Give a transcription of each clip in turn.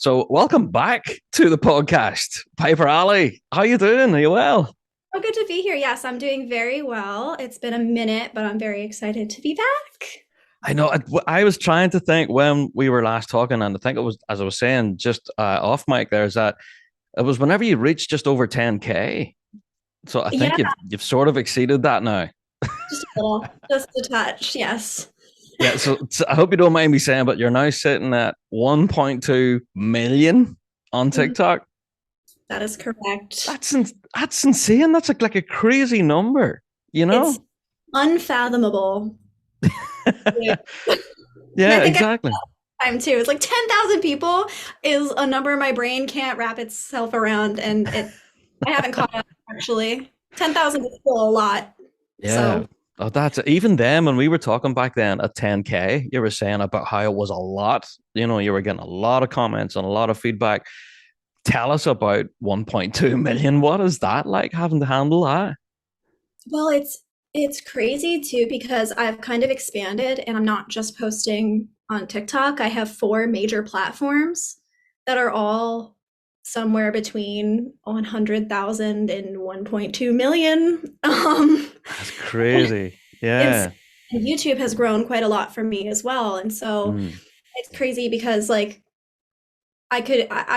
So welcome back to the podcast, Piper.Ally. How you doing? Are you well? Oh, good to be here. Yes, I'm doing very well. It's been a minute, but I'm very excited to be back. I know. I was trying to think when we were last talking, and I think it was as I was saying just off mic. There's that it was whenever you reached just over 10K. So I Yeah, think you've sort of exceeded that now. just a little, just a touch. Yes. Yeah. So I hope you don't mind me saying, but you're now sitting at 1.2 million on Mhm. TikTok. That is correct. That's insane. That's like a crazy number. You It's know? unfathomable. Yeah. And I Yeah. think I Exactly. time too. It's like 10,000 people is a number my brain can't wrap itself around, and I haven't caught up actually. 10,000 is still a lot. Yeah. So, Oh, that's even then when we were talking back then at 10K, you were saying about how it was a lot. You were getting a lot of comments and a lot of feedback. Tell us about 1.2 million. What is that like having to handle that? well, it's crazy too because I've kind of expanded and I'm not just posting on TikTok. I have four major platforms that are all somewhere between 100,000 and 1.2 million. That's crazy. It's Yeah. YouTube has grown quite a lot for me as well. And so Mm. it's crazy because like I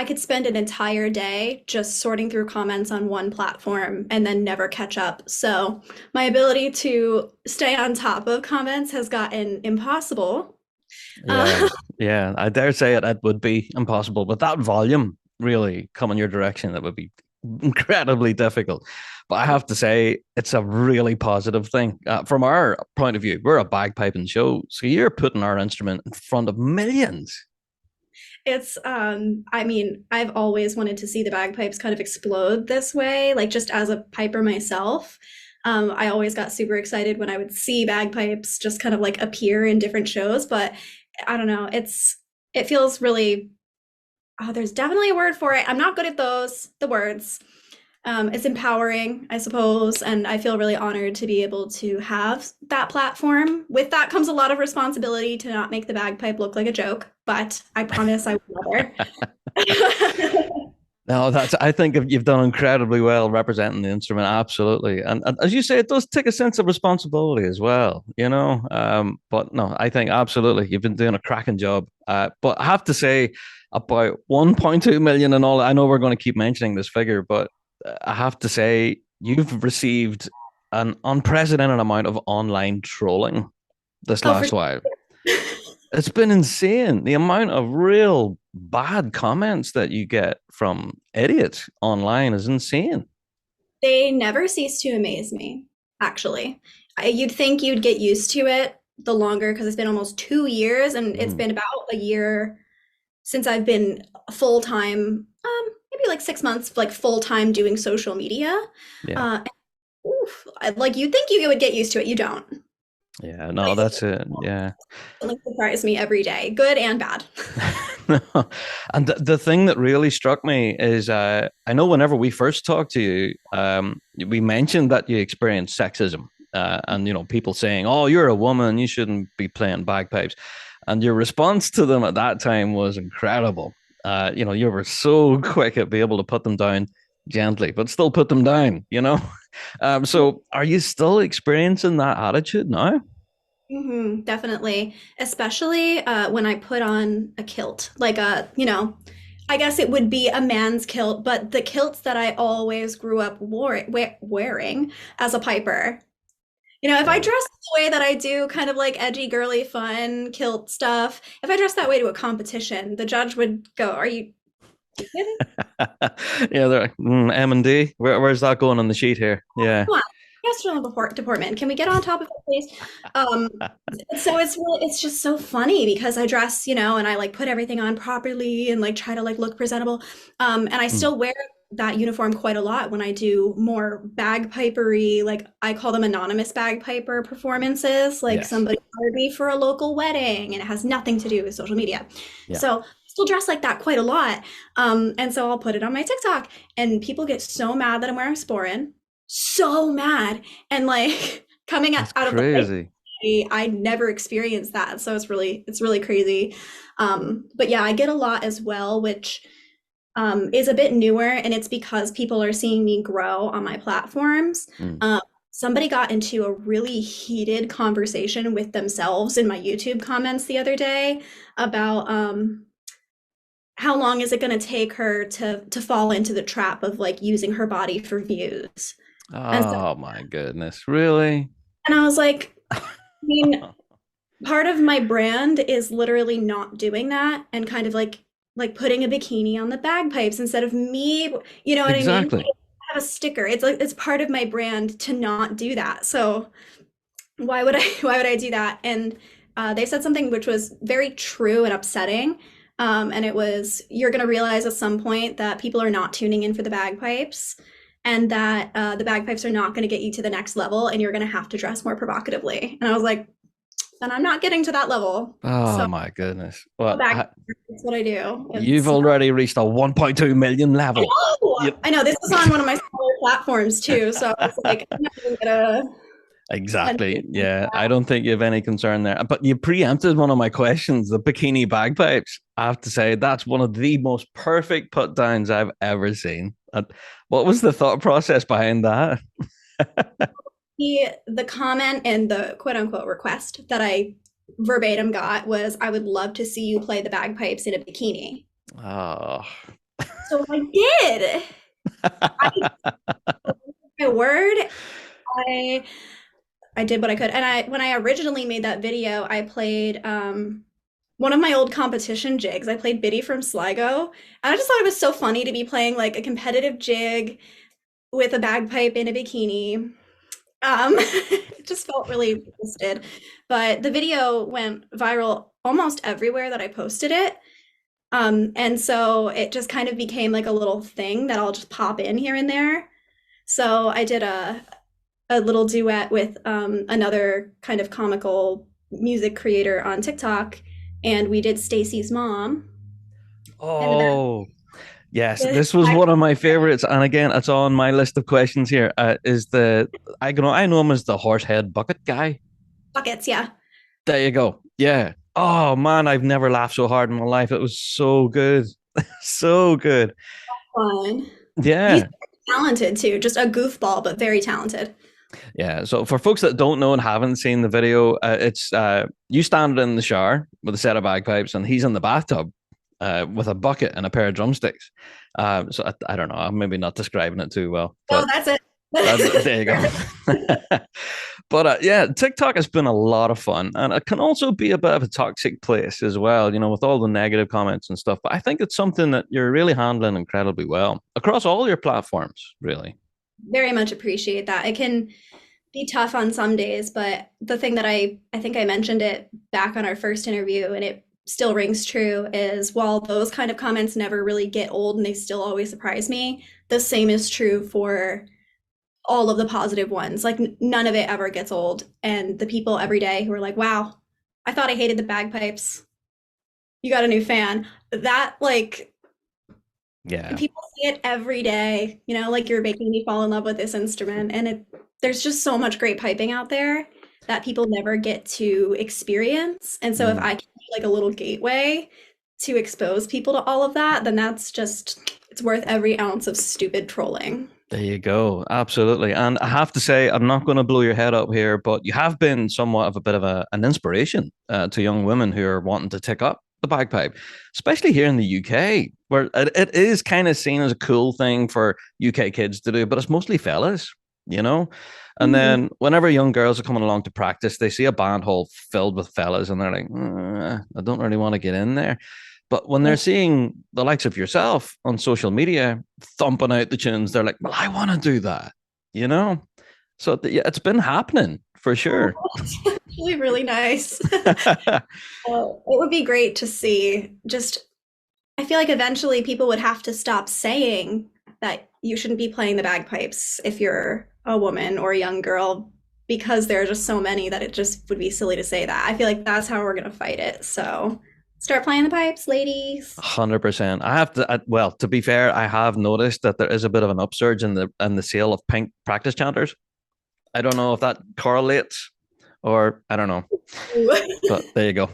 could spend an entire day just sorting through comments on one platform and then never catch up. So my ability to stay on top of comments has gotten impossible. Yeah. Uh, Yeah. I dare say it would be impossible, but that volume really coming your direction, that would be incredibly difficult. But I have to say, it's a really positive thing. From our point of view, we're a bagpiping show. So you're putting our instrument in front of millions. I mean, I've always wanted to see the bagpipes kind of explode this way, like just as a piper myself. I always got super excited when I would see bagpipes just kind of like appear in different shows, but I don't know, it feels really there's definitely a word for it. I'm not good at the words. It's empowering, I suppose, and I feel really honored to be able to have that platform. With that comes a lot of responsibility to not make the bagpipe look like a joke, but I promise I will never. No, I think you've done incredibly well representing the instrument. Absolutely. And as you say, it does take a sense of responsibility as well. But no, I think absolutely you've been doing a cracking job. But I have to say about 1.2 million and all, I know we're going to keep mentioning this figure, but I have to say you've received an unprecedented amount of online trolling this Oh, for last sure. while. It's been insane. The amount of real bad comments that you get from idiots online is insane. They never cease to amaze me, actually. You'd think you'd get used to it the longer because it's been almost 2 years and it's Mm, been about a year since I've been full time, maybe like 6 months, like full time doing social media. yeah. Uh, Oof, like you'd think you would get used to it. You don't. Yeah. No, that's it. Yeah. It like surprise me every day, good and bad. No. And the thing that really struck me is I know whenever we first talked to you, we mentioned that you experienced sexism. And people saying, "Oh, you're a woman, you shouldn't be playing bagpipes," and your response to them at that time was incredible. You were so quick at being able to put them down gently, but still put them down. So are you still experiencing that attitude now? Definitely, especially when I put on a kilt, like I guess it would be a man's kilt, but the kilts that I always grew up wearing as a piper. If I Yeah. dress the way that I do, kind of like edgy, girly, fun kilt stuff, if I dress that way to a competition, the judge would go, "Are you kidding? Yeah, they're like, M&D. Where's that going on the sheet here? Yeah. Come on, restaurant department. Can we get on top of it, please?" Um, so it's just so funny because I dress, and I like put everything on properly and like try to like look presentable. And I Mm, still wear that uniform quite a lot when I do more bagpipery, like I call them anonymous bagpiper performances. Like yes. somebody hired me for a local wedding and it has nothing to do with social media. Yeah. So I still dress like that quite a lot. And so I'll put it on my TikTok and people get so mad that I'm wearing sporin, so mad. And like coming That's out of the crazy. I never experienced that, so it's really crazy. But yeah, I get a lot as well, which is a bit newer, and it's because people are seeing me grow on my platforms. Mm. Somebody got into a really heated conversation with themselves in my YouTube comments the other day about how long is it going to take her to fall into the trap of like using her body for views. And so, Oh my goodness, really? and I was like, I mean, part of my brand is literally not doing that and kind of like putting a bikini on the bagpipes instead of me, you know what I mean? Exactly. I have a sticker. It's like it's part of my brand to not do that. So why would I why would I do that? And they said something which was very true and upsetting. And it was you're going to realize at some point that people are not tuning in for the bagpipes and that the bagpipes are not going to get you to the next level and you're going to have to dress more provocatively. And I was like, then I'm not getting to that level. Oh So my goodness. go Well, back. That's what I do. you've It's already reached a 1.2 million level. Yep. I know this is on one of my smaller platforms too. So it's like I'm not even gonna spend. Exactly. Yeah, I don't think you have any concern there. But you preempted one of my questions, the bikini bagpipes. I have to say, that's one of the most perfect put downs I've ever seen. What was the thought process behind that? The comment and the quote unquote request that I verbatim got was, "I would love to see you play the bagpipes in a bikini." Oh. So I did. I my word. I I did what I could. And I when I originally made that video, I played one of my old competition jigs. I played Biddy from Sligo. And I just thought it was so funny to be playing like a competitive jig with a bagpipe in a bikini. It just felt really wasted. But the video went viral almost everywhere that I posted it. And so it just kind of became like a little thing that I'll just pop in here and there. So I did a little duet with another kind of comical music creator on TikTok, and we did Stacy's mom. And Oh, yes, the this was one of my favorites. And again, it's on my list of questions here. Is the I know him as the horsehead bucket guy. buckets, yeah, There you go. Yeah. Oh man, I've never laughed so hard in my life. It was so good. So good. fun. He's Yeah. talented too, just a goofball, but very talented. Yeah. So for folks that don't know and haven't seen the video, it's you standing in the shower with a set of bagpipes, and he's in the bathtub with a bucket and a pair of drumsticks. So I don't know. I'm maybe not describing it too well, Oh, but that's it. there you go. But yeah, TikTok has been a lot of fun, and it can also be a bit of a toxic place as well. You know, with all the negative comments and stuff. But I think it's something that you're really handling incredibly well across all your platforms. Really. Very much appreciate that. It can be tough on some days, but the thing that I think I mentioned it back on our first interview, and it still rings true, is while those kind of comments never really get old and they still always surprise me, the same is true for all of the positive ones. Like none of it ever gets old. And the people every day who are like, wow, I thought I hated the bagpipes. You got a new fan. That like Yeah. people see it every day, you know, like you're making me fall in love with this instrument. And there's just so much great piping out there that people never get to experience. And so if Mm. I can be like a little gateway to expose people to all of that, then that's just, it's worth every ounce of stupid trolling. There you go. Absolutely. And I have to say, I'm not going to blow your head up here, but you have been somewhat of a bit of an inspiration to young women who are wanting to take up the bagpipe, especially here in the UK, where it is kind of seen as a cool thing for UK kids to do, but it's mostly fellas, you know? And Mhm. then whenever young girls are coming along to practice, they see a band hall filled with fellas and they're like, I don't really want to get in there. But when they're seeing the likes of yourself on social media thumping out the tunes, they're like, well, I want to do that, you know? So yeah, it's been happening for sure. Actually really nice. Well, it would be great to see. Just, I feel like eventually people would have to stop saying that you shouldn't be playing the bagpipes if you're a woman or a young girl, because there are just so many that it just would be silly to say that. I feel like that's how we're going to fight it. So start playing the pipes, ladies. 100%. I have to, well, to be fair, I have noticed that there is a bit of an upsurge in the sale of pink practice chanters. I don't know if that correlates, or I don't know. But there you go.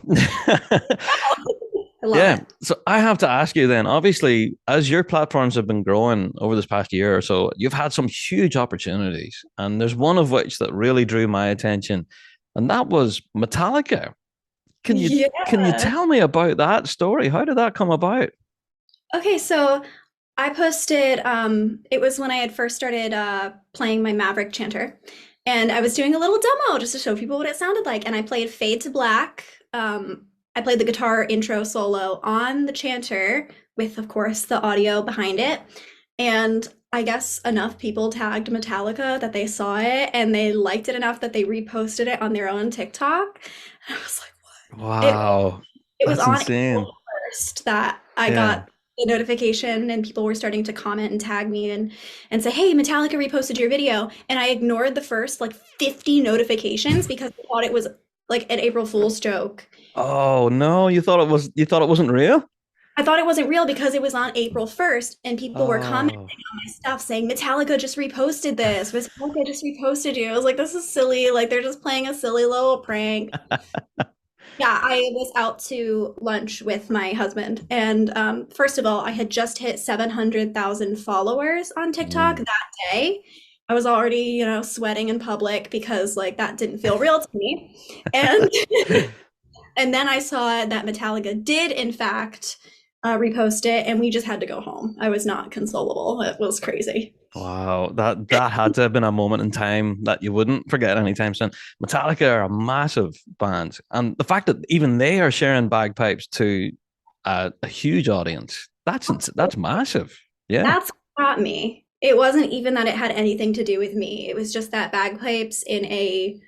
I love Yeah. it. So I have to ask you then, obviously, as your platforms have been growing over this past year or so, you've had some huge opportunities. And there's one of which that really drew my attention, and that was Metallica. Can you Yeah. tell me about that story? How did that come about? Okay, so I posted, it was when I had first started playing my Maverick Chanter, and I was doing a little demo just to show people what it sounded like. And I played Fade to Black. I played the guitar intro solo on the Chanter with, of course, the audio behind it. And I guess enough people tagged Metallica that they saw it and they liked it enough that they reposted it on their own TikTok. And I was like, it Wow. it was That's on insane. April 1st that I Yeah. got the notification and people were starting to comment and tag me and say, "Hey, Metallica reposted your video." And I ignored the first like 50 notifications because I thought it was like an April Fool's joke. Oh no, you thought it wasn't real? I thought it wasn't real because it was on April 1st and people were commenting Oh. on my stuff saying, "Metallica just reposted this. Metallica just reposted you." I was like, "This is silly. Like they're just playing a silly little prank." Yeah, I was out to lunch with my husband. And first of all, I had just hit 700,000 followers on TikTok Mm. that day. I was already, sweating in public because like that didn't feel real to me. And and then I saw that Metallica did in fact repost it, and we just had to go home. I was not consolable. It was crazy. Wow, that had to have been a moment in time that you wouldn't forget anytime soon. Metallica are a massive band, and the fact that even they are sharing bagpipes to a huge audience, that's massive. Yeah, That's what got me. It wasn't even that it had anything to do with me. It was just that bagpipes in a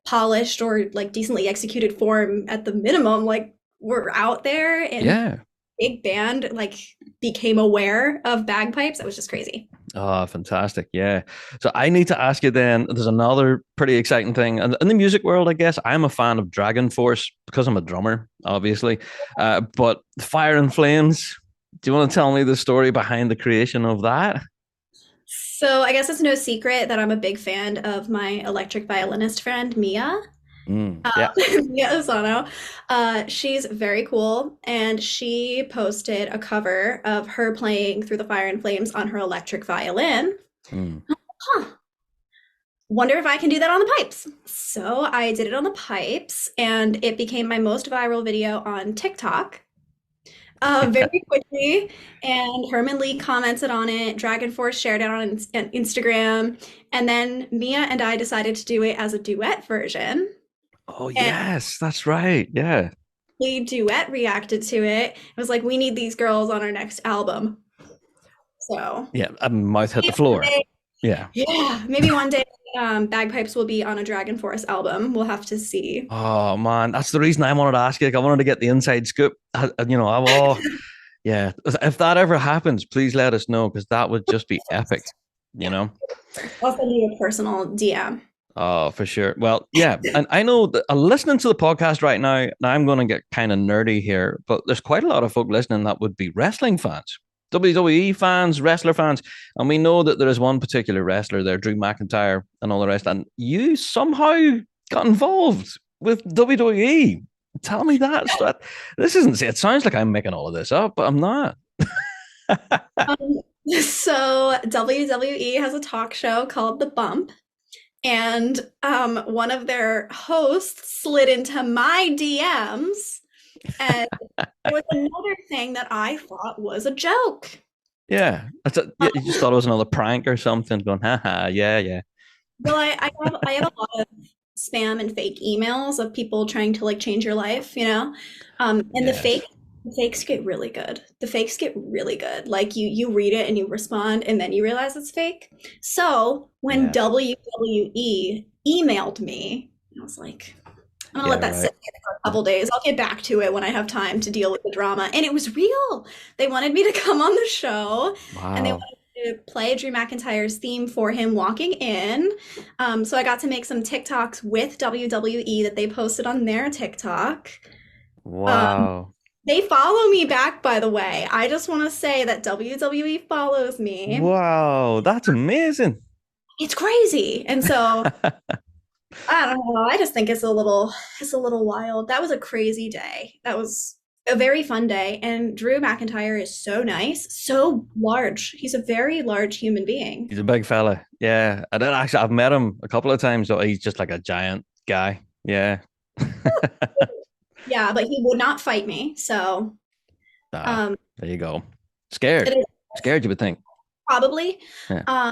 polished or like decently executed form at the minimum like were out there and yeah. big band like became aware of bagpipes. That was just crazy. Oh, fantastic. Yeah. So I need to ask you then, there's another pretty exciting thing. And in the music world, I guess I'm a fan of Dragon Force because I'm a drummer, obviously. But Fire and Flames, do you want to tell me the story behind the creation of that? So I guess it's no secret that I'm a big fan of my electric violinist friend Mia. Yeah. Mia Osano. She's very cool, and she posted a cover of her playing Through the Fire and Flames on her electric violin. Mm. Huh, wonder if I can do that on the pipes. So I did it on the pipes, and it became my most viral video on TikTok very quickly. And Herman Lee commented on it, Dragon Force shared it on Instagram, and then Mia and I decided to do it as a duet version. Oh, And yes, that's right. Yeah. we duet reacted to it. It was like, we need these girls on our next album. So Yeah. A mouth hit maybe the one floor. day, Yeah. yeah, maybe one day bagpipes will be on a Dragon Force album. We'll have to see. Oh, man. That's the reason I wanted to ask you. Like, I wanted to get the inside scoop. Yeah. If that ever happens, please let us know because that would just be epic, you Yeah, know? I'll send you a personal DM. Oh, for sure. Well, yeah, and I know that listening to the podcast right now, now I'm going to get kind of nerdy here, but there's quite a lot of folk listening that would be wrestling fans, WWE fans, wrestler fans, and we know that there is one particular wrestler there, Drew McIntyre, and all the rest, and you somehow got involved with WWE. Tell me that. This isn't. It sounds like I'm making all of this up, but I'm not. Um, so WWE has a talk show called The Bump, and one of their hosts slid into my DMs, and it was another thing that I thought was a joke. Yeah, Um, yeah, you just thought it was another prank or something. Going, haha, yeah, yeah, well, I have a lot of spam and fake emails of people trying to like change your life, and yes, the fakes get really good. The fakes get really good. Like you read it and you respond, and then you realize it's fake. So when yeah, WWE emailed me, I was like, I'm gonna yeah, let that right. sit for a couple days. I'll get back to it when I have time to deal with the drama. And it was real. They wanted me to come on the show, and they Wow. wanted to play Drew McIntyre's theme for him walking in. So I got to make some TikToks with WWE that they posted on their TikTok. Um, Wow. they follow me back, by the way. I just want to say that WWE follows me. Wow. That's amazing. It's crazy. And so I don't know. I just think it's a little wild. That was a crazy day. That was a very fun day. And Drew McIntyre is so nice, so large. He's a very large human being. He's a big fella. Yeah. I don't actually, I've met him a couple of times, so he's just like a giant guy. Yeah. Yeah, but he would not fight me. So Ah, um there you go. it Scared. is Scared, you would think. probably. Yeah.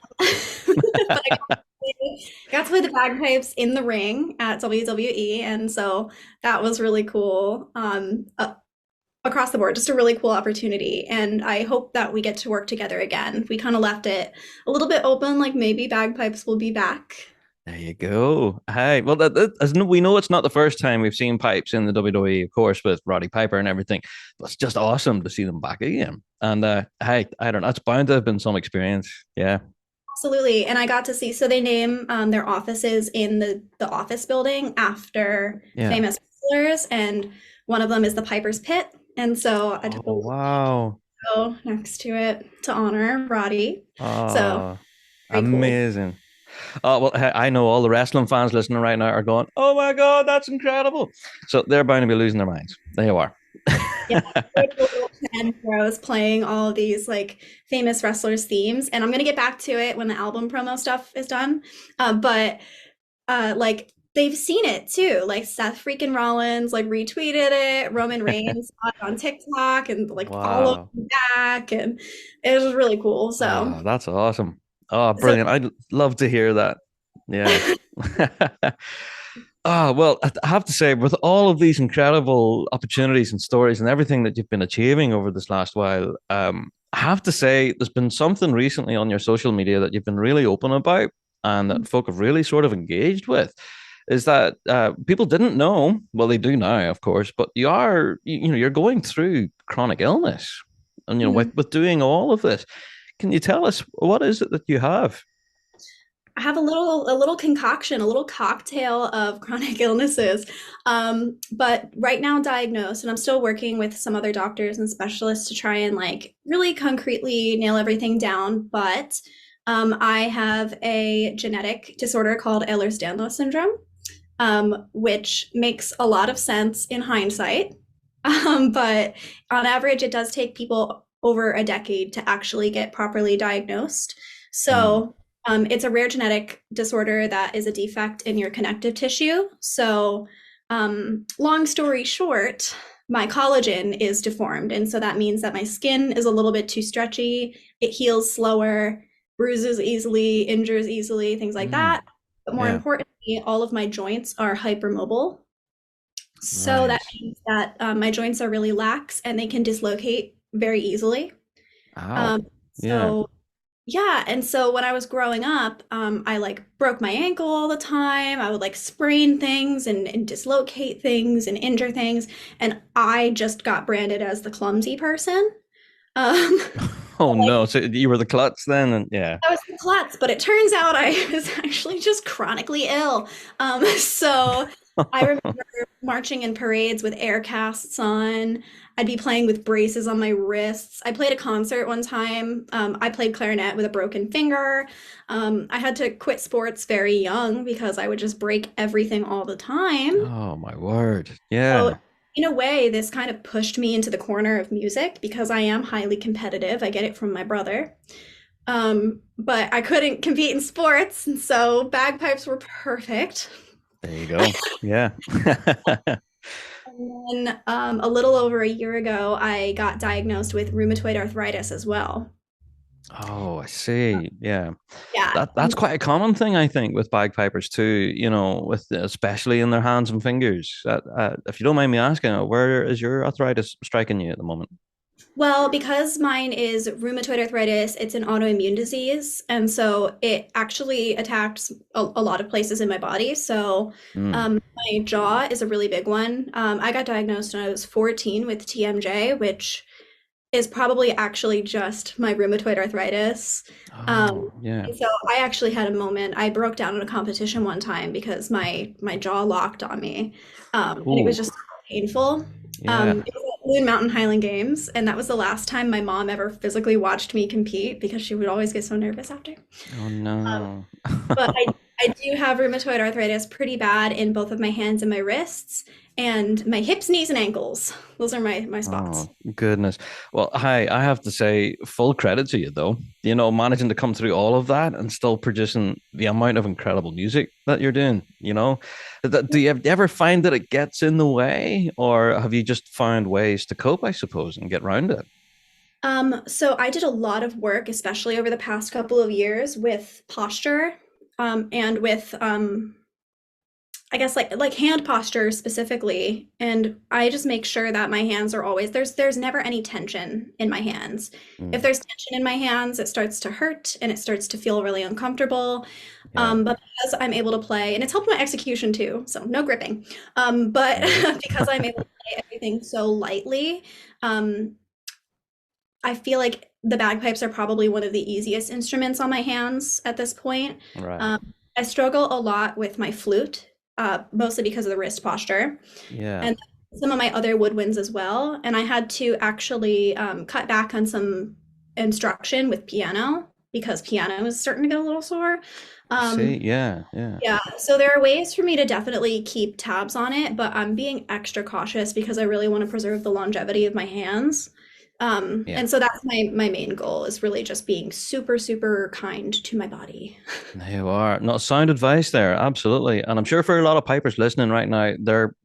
But got to play the bagpipes in the ring at WWE, and so that was really cool. Across the board, just a really cool opportunity. And I hope that we get to work together again. We kind of left it a little bit open, like maybe bagpipes will be back. There you go. Hey, well, we know it's not the first time we've seen pipes in the WWE, of course, with Roddy Piper and everything. But it's just awesome to see them back again. And hey, I don't know, it's bound to have been some experience. Yeah, Absolutely. And I got to see, so they name their offices in the office building after yeah. famous wrestlers, and one of them is the Piper's Pit. And so I took a Oh little wow. photo next to it to honor Roddy. So Oh, very cool. amazing. Oh well, hey, I know all the wrestling fans listening right now are going, "Oh my God, that's incredible!" So they're bound to be losing their minds. There you are. Yeah, like a little pen where I was playing all of these like famous wrestlers' themes, and I'm gonna get back to it when the album promo stuff is done. But like they've seen it too. Like Seth freaking Rollins like retweeted it, Roman Reigns saw it on TikTok and like followed Wow. me back, and it was really cool. So, Oh, that's awesome. Oh, so brilliant. I'd love to hear that. Yeah. Oh, well, I have to say, with all of these incredible opportunities and stories and everything that you've been achieving over this last while, I have to say there's been something recently on your social media that you've been really open about and that folk have really sort of engaged with. Is that people didn't know? Well, they do now, of course, but you're going through chronic illness, and mhm. with doing all of this, can you tell us what is it that you have? I have a little concoction, a little cocktail of chronic illnesses. But right now diagnosed, and I'm still working with some other doctors and specialists to try and like really concretely nail everything down. But I have a genetic disorder called Ehlers-Danlos syndrome, which makes a lot of sense in hindsight. But on average, it does take people over a decade to actually get properly diagnosed. Mm. So it's a rare genetic disorder that is a defect in your connective tissue. So, long story short, my collagen is deformed. And so that means that my skin is a little bit too stretchy. It heals slower, bruises easily, injures easily, things like Mm. that. But more Yeah. importantly, all of my joints are hypermobile. So that Right. means that my joints are really lax and they can dislocate very easily. Ow. Um, Yeah. so yeah, and so when I was growing up, I like broke my ankle all the time. I would like sprain things and dislocate things and injure things, and I just got branded as the clumsy person. Um, Oh like no. So you were the klutz then, and yeah. I was the klutz, but it turns out I was actually just chronically ill. So I remember marching in parades with air casts on. I'd be playing with braces on my wrists. I played a concert one time. I played clarinet with a broken finger. I had to quit sports very young because I would just break everything all the time. Oh my word. So, Yeah. in a way, this kind of pushed me into the corner of music because I am highly competitive. I get it from my brother. But I couldn't compete in sports, and so bagpipes were perfect. There you go. Yeah. And then a little over a year ago, I got diagnosed with rheumatoid arthritis as well. Oh, I see. Yeah. Yeah. That's quite a common thing, I think, with bagpipers too, with especially in their hands and fingers. If you don't mind me asking, where is your arthritis striking you at the moment? Well, because mine is rheumatoid arthritis, it's an autoimmune disease. And so it actually attacks a lot of places in my body. So Mm. my jaw is a really big one. I got diagnosed when I was 14 with TMJ, which is probably actually just my rheumatoid arthritis. Um, Oh, yeah. and so I actually had a moment. I broke down in a competition one time because my jaw locked on me, and it was Ooh, just painful. yeah. It was Blue Mountain Highland Games, and that was the last time my mom ever physically watched me compete because she would always get so nervous after. Oh Um, no. but I do have rheumatoid arthritis pretty bad in both of my hands and my wrists, and my hips, knees, and ankles. Those are my spots. Oh, goodness. Well, hi, I have to say full credit to you though. You know, managing to come through all of that and still producing the amount of incredible music that you're doing, you know. Do you ever find that it gets in the way, or have you just found ways to cope, I suppose, and get around it? So I did a lot of work, especially over the past couple of years, with posture, and with I guess like hand posture specifically. And I just make sure that my hands are always there's never any tension in my hands. If Mm, there's tension in my hands, it starts to hurt and it starts to feel really uncomfortable. yeah. But because I'm able to play, and it's helped my execution too, so no gripping. But Yeah. because I'm able to play everything so lightly, um, I feel like the bagpipes are probably one of the easiest instruments on my hands at this point. Right. I struggle a lot with my flute, mostly because of the wrist posture, Yeah. and some of my other woodwinds as well. And I had to actually cut back on some instruction with piano because piano is starting to get a little sore. I see. Um, Yeah. Yeah. yeah, so there are ways for me to definitely keep tabs on it, but I'm being extra cautious because I really want to preserve the longevity of my hands. Yeah. And so that's my main goal is really just being super, super kind to my body. There you are. Not sound advice there, absolutely. And I'm sure for a lot of pipers listening right now,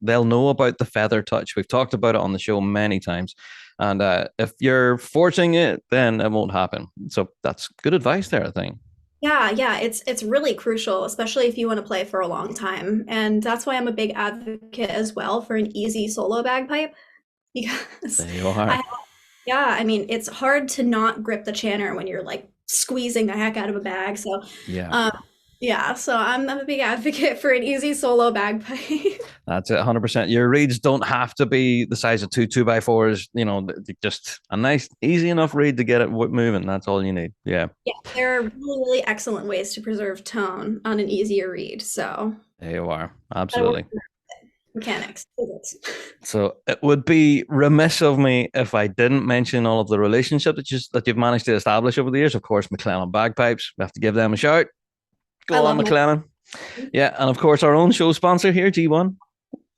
they'll know about the feather touch. We've talked about it on the show many times. And if you're forcing it, then it won't happen. So that's good advice there, I think. Yeah, yeah, it's really crucial, especially if you want to play for a long time. And that's why I'm a big advocate as well for an easy solo bagpipe because There you are. I yeah, I mean, it's hard to not grip the chanter when you're like squeezing the heck out of a bag. So, Yeah. um, yeah, so I'm a big advocate for an easy solo bagpipe. That's it, 100%. Your reeds don't have to be the size of two by fours. You know, just a nice, easy enough reed to get it moving. That's all you need. Yeah. Yeah, there are really, really excellent ways to preserve tone on an easier read. So, There you are. gotta work Absolutely. on mechanics, physics. So it would be remiss of me if I didn't mention all of the relationships that you've managed to establish over the years. Of course, McLennan Bagpipes. We have to give them a shout. I Go on, love multi. McLennan. Yeah, and of course our own show sponsor here, G1.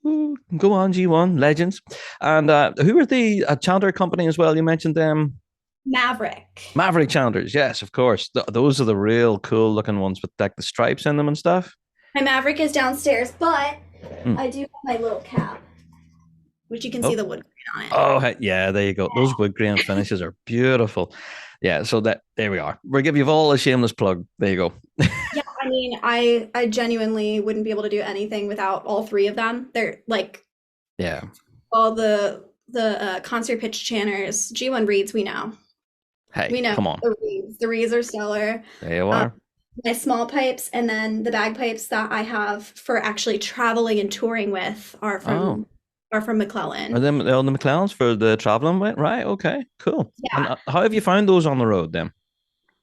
Ooh, go on, G1 legends. And who are the Chandler company as well? You mentioned them. Maverick. Maverick Challengers, yes, of course. Those are the real cool looking ones with like the stripes in them and stuff. My Maverick is downstairs, but Mm. I do have my little cap, which you can see Oh, the wood grain on it. oh, yeah, there you go. Those wood grain finishes are beautiful. Yeah, so that there we are. We're giving you all a shameless plug. There you go. Yeah, I mean, I genuinely wouldn't be able to do anything without all three of them. They're like Yeah. all the concert pitch chanters, G1 reeds, we know. Hey, We know come on. the reeds. The reeds are stellar. There you Um, are. my small pipes and then the bagpipes that I have for actually traveling and touring with Oh, are from are McClellan. them on the McLeod's for the traveling with? Right. Okay. Cool. And Yeah, how have you found those on the road then?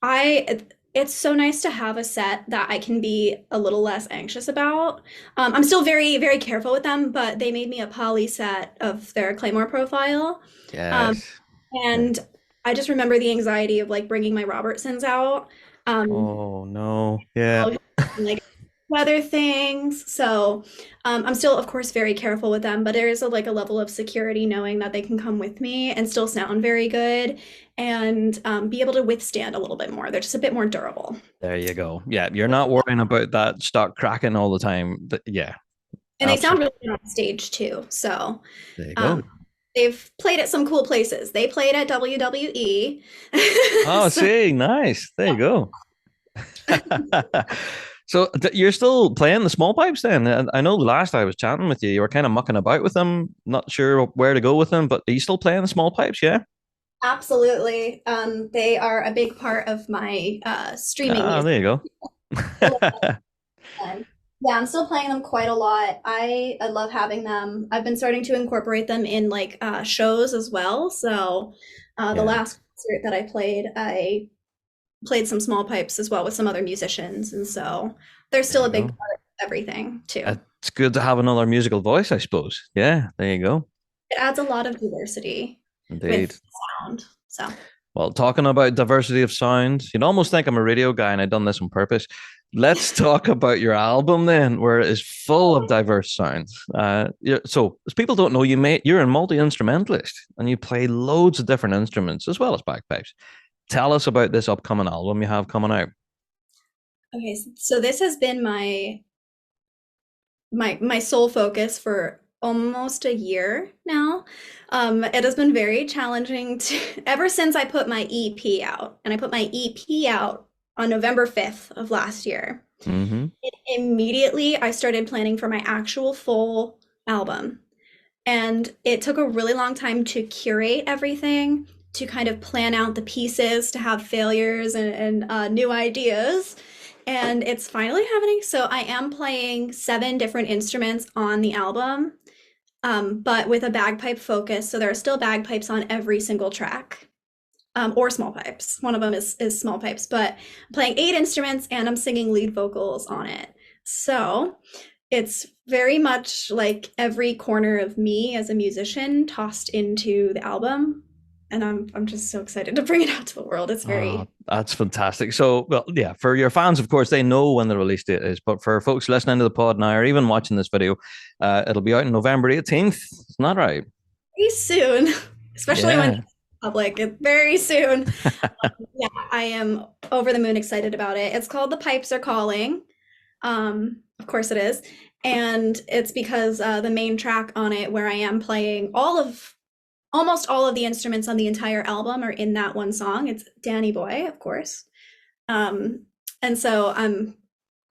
I it's so nice to have a set that I can be a little less anxious about. I'm still very, very careful with them, but they made me a poly set of their Claymore profile. Um, Yes. Yeah. and I just remember the anxiety of like bringing my Robertsons out. Um, Oh no. Yeah. like weather things. So I'm still, of course, very careful with them, but there is like a level of security knowing that they can come with me and still sound very good and be able to withstand a little bit more. They're just a bit more durable. There you go. Yeah, you're not worrying about that stock cracking all the time. Yeah, And they sound absolutely. really good on stage too. So There you um, go. they've played at some cool places. They played at WWE. Oh, So see, nice. There you go. So you're still playing the small pipes then? And I know the last I was chatting with you, you were kind of mucking about with them, not sure where to go with them, but are you still playing the small pipes? Yeah. absolutely. They are a big part of my streaming Ah, music. there you go. Time. Yeah, I'm still playing them quite a lot. I love having them. I've been starting to incorporate them in like shows as well. So the Yeah, last concert that I played some small pipes as well with some other musicians, and so they're there still you a big go. part of everything too. It's good to have another musical voice, I suppose. Yeah, there you go. It adds a lot of diversity with Indeed. sound. So Well, talking about diversity of sound, you'd almost think I'm a radio guy and I've done this on purpose. Let's talk about your album then, where it is full of diverse sounds. So, as people don't know, you're a multi instrumentalist and you play loads of different instruments as well as bagpipes. Tell us about this upcoming album you have coming out. okay, so this has been my sole focus for almost a year now. It has been very challenging to ever since I put my EP out, and I put my EP out on November 5th of last year. Mm-hmm. Immediately, I started planning for my actual full album. And it took a really long time to curate everything, to kind of plan out the pieces, to have failures and new ideas. And it's finally happening. So I am playing 7 different instruments on the album, but with a bagpipe focus. So there are still bagpipes on every single track, or small pipes. One of them is small pipes, but I'm playing 8 instruments and I'm singing lead vocals on it. So it's very much like every corner of me as a musician tossed into the album. And I'm just so excited to bring it out to the world. It's Oh, very that's fantastic. So, well, yeah, for your fans, of course, they know when the release date is. But for folks listening to the pod now or even watching this video, it'll be out on November 18th. Isn't that right? very soon, especially when Yeah. it's public. It's very soon. Yeah, I am over the moon excited about it. It's called The Pipes Are Calling. Of course it is. And it's because the main track on it, where I am playing almost all of the instruments on the entire album, are in that one song. It's Danny Boy, of course. Um, and so I'm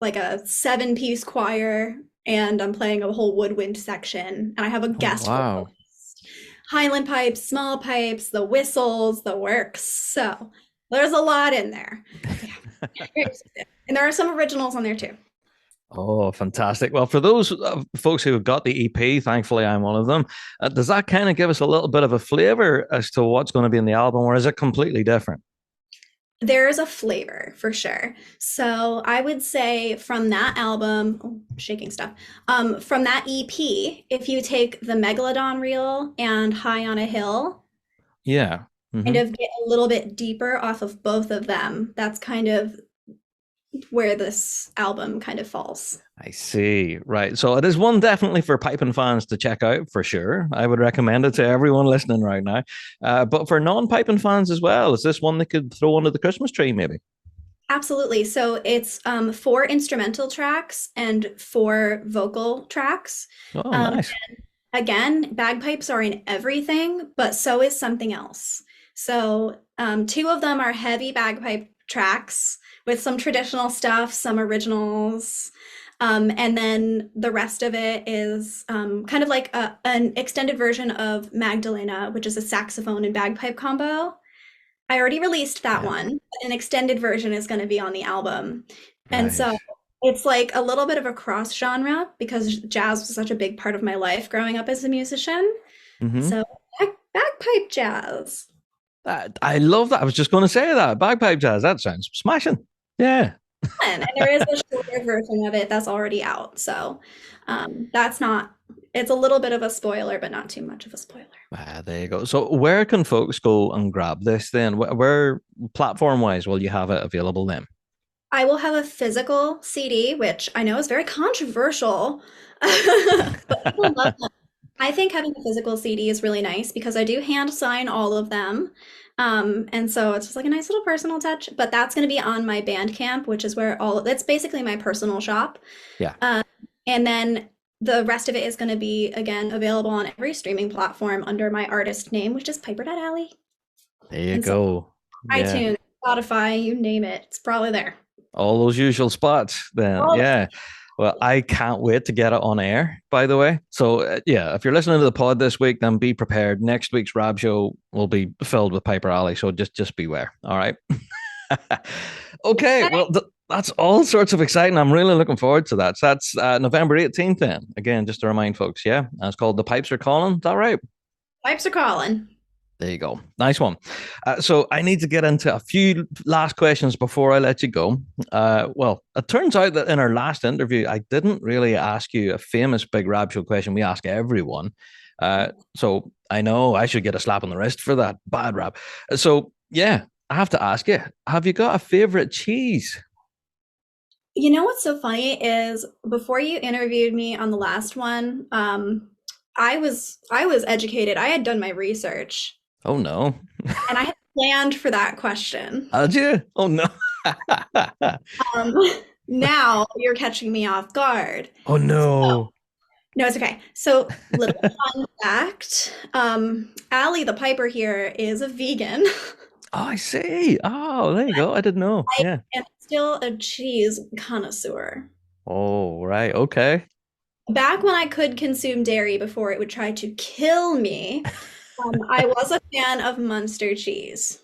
like a 7-piece choir, and I'm playing a whole woodwind section, and I have a Oh, guest wow. vocalist. Highland pipes, small pipes, the whistles, the works. So there's a lot in there. Yeah. And there are some originals on there too. Oh, fantastic. Well, for those folks who have got the EP, thankfully I'm one of them. Does that kind of give us a little bit of a flavor as to what's going to be in the album, or is it completely different? There is a flavor for sure. So I would say from that album, oh, shaking stuff, from that EP, if you take the Megalodon reel and High on a Hill, Yeah. kind Hmm. of get a little bit deeper off of both of them, that's kind of where this album kind of falls. I see. Right. So it is one definitely for piping fans to check out for sure. I would recommend it to everyone listening right now. But for non-piping fans as well, is this one they could throw under the Christmas tree, maybe? Absolutely. So it's 4 instrumental tracks and 4 vocal tracks. Oh, Um, nice. Again, bagpipes are in everything, but so is something else. So 2 of them are heavy bagpipe tracks with some traditional stuff, some originals. And then the rest of it is kind of like an extended version of Magdalena, which is a saxophone and bagpipe combo. I already released that Yeah. one. An extended version is going to be on the album. And Right. so it's like a little bit of a cross genre because jazz was such a big part of my life growing up as a musician. Hmm. So bagpipe jazz. I love that. I was just going to say that bagpipe jazz. That sounds smashing. Yeah. And there is a shorter version of it that's already out. So that's not, it's a little bit of a spoiler, but not too much of a spoiler. There you go. So where can folks go and grab this then? Where platform wise will you have it available then? I will have a physical CD, which I know is very controversial, but people love them. I think having a physical CD is really nice because I do hand sign all of them. And so it's just like a nice little personal touch. But that's going to be on my Bandcamp, which is where that's basically my personal shop. Yeah. Uh, and then the rest of it is going to be, again, available on every streaming platform under my artist name, which is Piper.Ally. There you And so go. Yeah. iTunes, Spotify, you name it, it's probably there. All those usual spots then. All Yeah. Well, I can't wait to get it on air, by the way. So, yeah, if you're listening to the pod this week, then be prepared. Next week's Rab show will be filled with Piper.Ally. So just beware. All right. Okay. Well, that's all sorts of exciting. I'm really looking forward to that. So that's November 18th then. Again, just to remind folks, yeah, it's called The Pipes Are Calling. Is that right? Pipes are calling. There you go. Nice one. So I need to get into a few last questions before I let you go. Well, it turns out that in our last interview, I didn't really ask you a famous Big Rab Show question we ask everyone. So I know I should get a slap on the wrist for that bad rap. So yeah, I have to ask you, have you got a favorite cheese? You know what's so funny is before you interviewed me on the last one, I was educated. I had done my research Oh no. and I had planned for that question. Had you? Oh no. Um, Now you're catching me off guard. Oh So, no. no, it's okay. So, little fun fact, Allie the Piper here is a vegan. Oh, I see. Oh, there you go. I didn't know. I Yeah. am still a cheese connoisseur. Oh, right. Okay. Back when I could consume dairy before it would try to kill me, I was a fan of Munster cheese.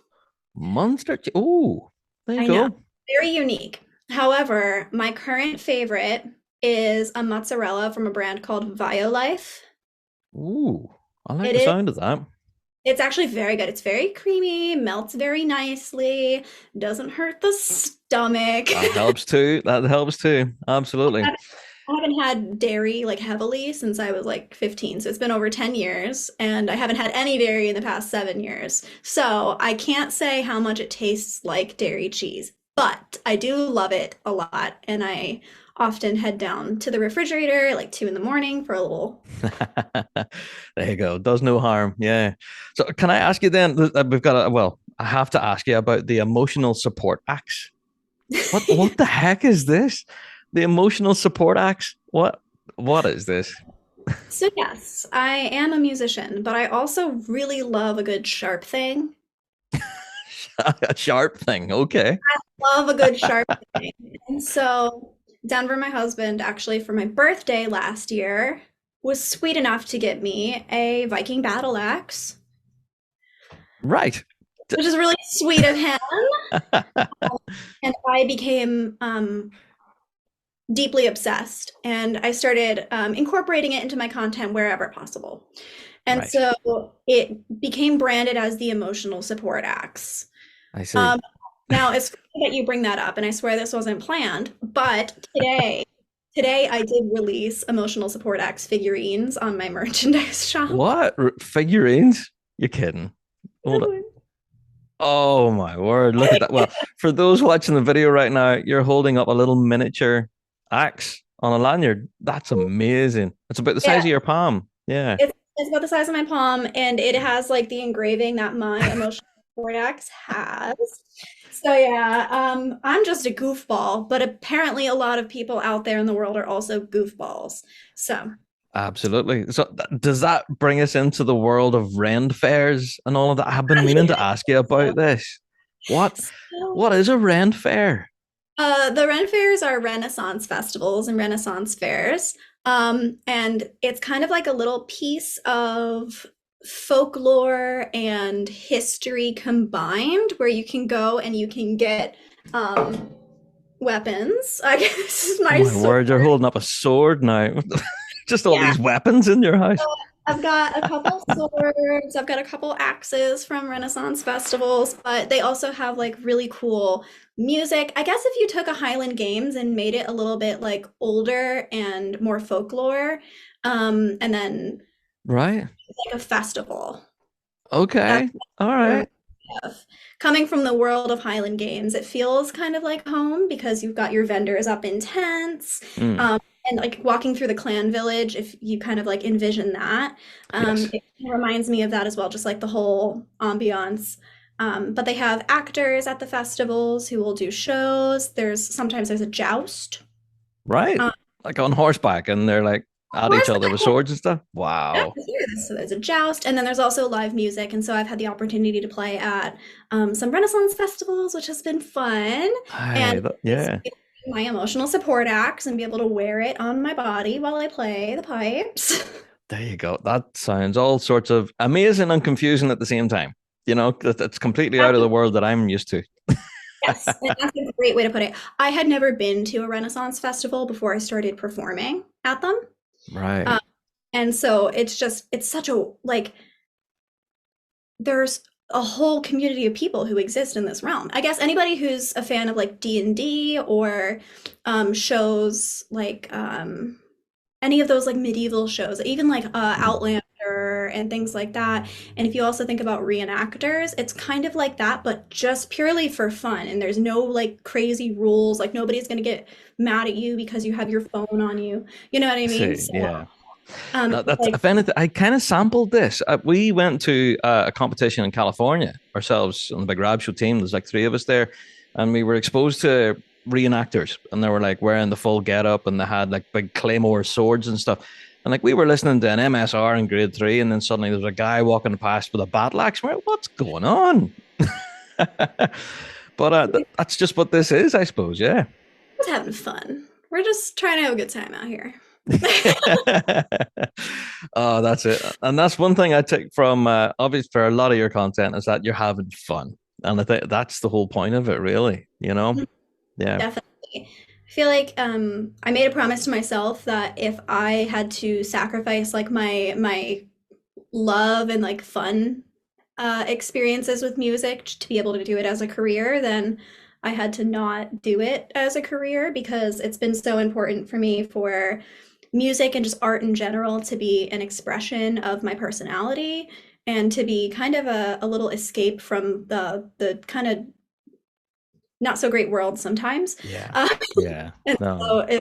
Monster. Oh, there you I know, go. very unique. However, my current favorite is a mozzarella from a brand called Violife. Ooh, I like It the is, sound of that. it's actually very good. It's very creamy, melts very nicely, doesn't hurt the stomach. That helps too. That helps too. Absolutely. I haven't had dairy like heavily since I was like 15. So it's been over 10 years, and I haven't had any dairy in the past 7 years. So I can't say how much it tastes like dairy cheese, but I do love it a lot. And I often head down to the refrigerator like 2 in the morning for a little. There you go. Does no harm. Yeah. So can I ask you then? We've got a well. I have to ask you about the emotional support acts. What the heck is this? The emotional support acts? What is this? So, yes, I am a musician, but I also really love a good sharp thing. A sharp thing. Okay. Love a good sharp thing. And so Denver, my husband, actually for my birthday last year, was sweet enough to get me a Viking battle axe, Right. which is really sweet of him. And I became deeply obsessed, and I started incorporating it into my content wherever possible. And Right. so it became branded as the emotional support axe. I see. Um, Now it's funny that you bring that up, and I swear this wasn't planned, but today I did release emotional support axe figurines on my merchandise shop. What? Figurines? You're kidding. Hold on. Oh my word. Look at that. Well, for those watching the video right now, you're holding up a little miniature axe on a lanyard. That's amazing. It's about the size Yeah, of your palm. Yeah. it's about the size of my palm, and it has like the engraving that my emotional support axe has. So yeah, I'm just a goofball, but apparently a lot of people out there in the world are also goofballs. So, Absolutely. So, does that bring us into the world of rend fairs and all of that? I have been meaning to ask you so, about this. What so what is a rend fair? the Ren fairs are Renaissance festivals and Renaissance fairs. And it's kind of like a little piece of folklore and history combined where you can go and you can get um, weapons. I guess this is Oh my my sword. word, you're holding up a sword now. Just all Yeah, these weapons in your house. I've got a couple swords, I've got a couple axes from Renaissance festivals, but they also have like really cool music. I guess if you took a Highland Games and made it a little bit like older and more folklore, and then Right. like a festival. That's Okay. All where right. of. Coming from the world of Highland Games, it feels kind of like home because you've got your vendors up in tents, Mm, um, and like walking through the clan village, if you kind of like envision that. yes. It reminds me of that as well, just like the whole ambiance. But they have actors at the festivals who will do shows. There's a joust. Right. Um, Like on horseback and they're like at each other with Horseback. swords and stuff. Yeah, Wow. so there's a joust, and then there's also live music, and so I've had the opportunity to play at some Renaissance festivals, which has been fun, and it's Yeah. my emotional support acts and be able to wear it on my body while I play the pipes. There you go. That sounds all sorts of amazing and confusing at the same time. You know, it's completely out of the world that I'm used to. Yes, and that's a great way to put it. I had never been to a Renaissance festival before I started performing at them. Right. Um, and so it's such a like there's a whole community of people who exist in this realm. I guess anybody who's a fan of like D&D or shows like any of those like medieval shows, even like Outlander Piper and things like that. And if you also think about reenactors, it's kind of like that, but just purely for fun. And there's no like crazy rules. Like nobody's going to get mad at you because you have your phone on you. You know what I mean? See, So, yeah. That's like, if anything, I kind of sampled this. We went to a competition in California ourselves on the big Rab Show team. There's like three of us there, and we were exposed to reenactors, and they were like wearing the full getup, and they had like big claymore swords and stuff. And like we were listening to an MSR in grade three, and then suddenly there's a guy walking past with a battle axe. We're like, what's going on? But that's just what this is, I suppose. Yeah. just having fun. We're just trying to have a good time out here. Oh, that's it. And that's one thing I take from obviously for a lot of your content is that you're having fun. And I think that's the whole point of it, really, you know? Yeah. Definitely. I feel like I made a promise to myself that if I had to sacrifice like my love and like fun experiences with music to be able to do it as a career, then I had to not do it as a career because it's been so important for me for music and just art in general to be an expression of my personality and to be kind of a little escape from the kind of not so great world sometimes. Yeah. Uh, Yeah. and so No.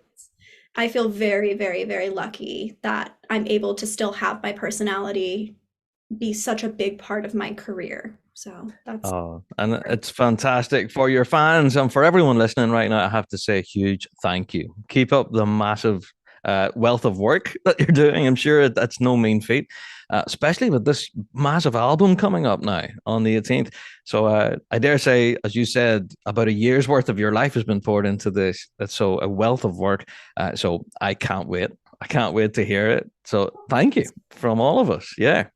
I feel very, very, very lucky that I'm able to still have my personality be such a big part of my career. So that's Oh, and it's fantastic for your fans and for everyone listening right now. I have to say a huge thank you. Keep up the massive wealth of work that you're doing. I'm sure that's no mean feat, especially with this massive album coming up now on the 18th. So I dare say, as you said, about a year's worth of your life has been poured into this. That's so a wealth of work. So I can't wait. I can't wait to hear it. So thank you from all of us. Yeah.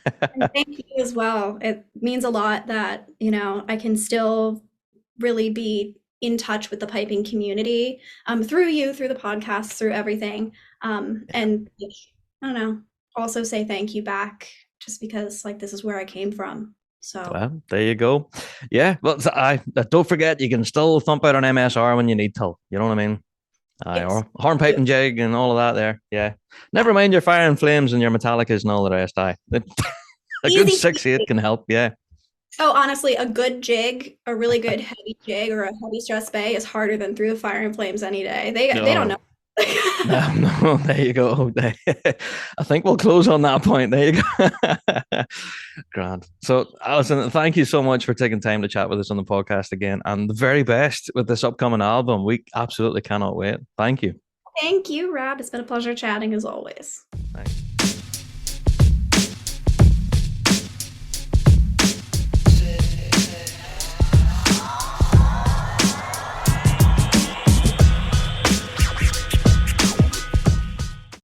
and thank you as well. It means a lot that, I can still really be in touch with the piping community through you, through the podcast, through everything. And I don't know, also say thank you back just because like this is where I came from. So Well, there you go. Yeah, but I don't forget you can still thump out an MSR when you need to. You know what I mean? Aye, yes, or hornpipe and jig and all of that there. Yeah. Never mind your fire and flames and your Metallicas and all the rest. Aye. A good easy. 6/8 can help. Yeah. Oh, honestly, a good jig, a really good heavy jig or a heavy stress bay is harder than through the fire and flames any day. They don't know. No. No, no, there you go. I think we'll close on that point. There you go. Grand. So, Alison, thank you so much for taking time to chat with us on the podcast again. And the very best with this upcoming album. We absolutely cannot wait. Thank you. Thank you, Rob. It's been a pleasure chatting as always. Thanks.